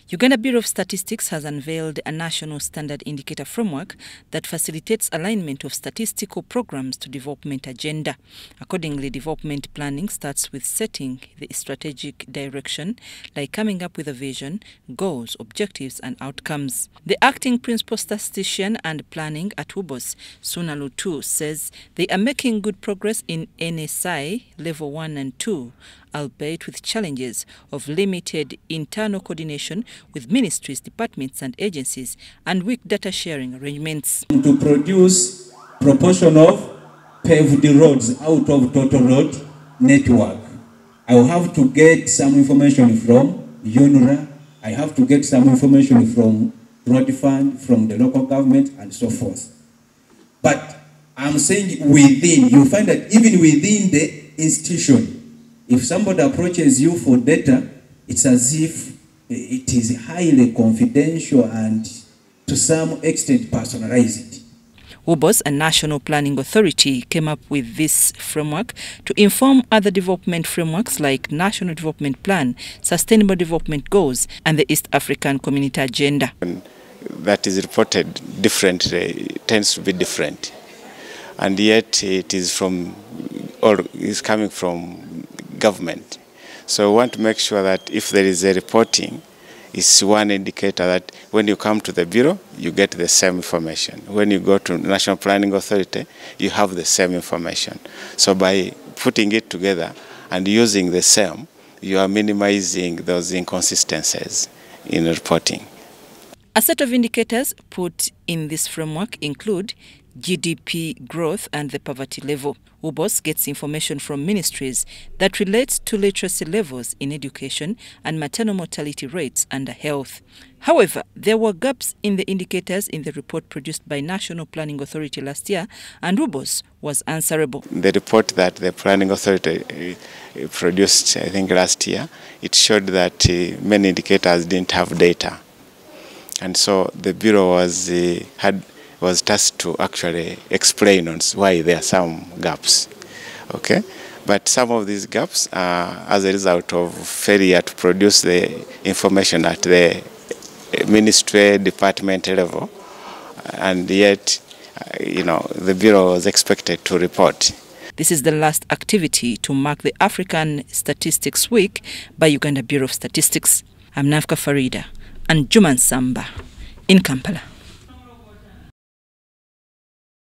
Uganda Bureau of Statistics has unveiled a national standard indicator framework that facilitates alignment of statistical programs to development agenda. Accordingly, development planning starts with setting the strategic direction, like coming up with a vision, goals, objectives and outcomes. The acting principal statistician and planning at UBOS, Sunalutu, says they are making good progress in NSI level 1 and 2, albeit with challenges of limited internal coordination with ministries, departments and agencies and weak data sharing arrangements. To produce proportion of paved roads out of total road network, I will have to get some information from UNRA, I have to get some information from road fund, from the local government and so forth. But I'm saying within, you find that even within the institution, if somebody approaches you for data, it's as if it is highly confidential and to some extent personalized. UBOS, a national planning authority, came up with this framework to inform other development frameworks like National Development Plan, Sustainable Development Goals and the East African Community Agenda. That is reported differently, tends to be different. And yet it is from, or is coming from government. So we want to make sure that if there is a reporting, it's one indicator that when you come to the Bureau, you get the same information. When you go to National Planning Authority, you have the same information. So by putting it together and using the same, you are minimizing those inconsistencies in reporting. A set of indicators put in this framework include GDP growth and the poverty level. UBOS gets information from ministries that relates to literacy levels in education and maternal mortality rates under health. However, there were gaps in the indicators in the report produced by National Planning Authority last year, and UBOS was answerable. The report that the Planning Authority produced, I think last year, it showed that many indicators didn't have data. And so the Bureau was tasked to actually explain on why there are some gaps, okay? But some of these gaps are as a result of failure to produce the information at the ministry, department level, and yet, the Bureau was expected to report. This is the last activity to mark the African Statistics Week by Uganda Bureau of Statistics. I'm Nafka Farida and Juman Samba in Kampala.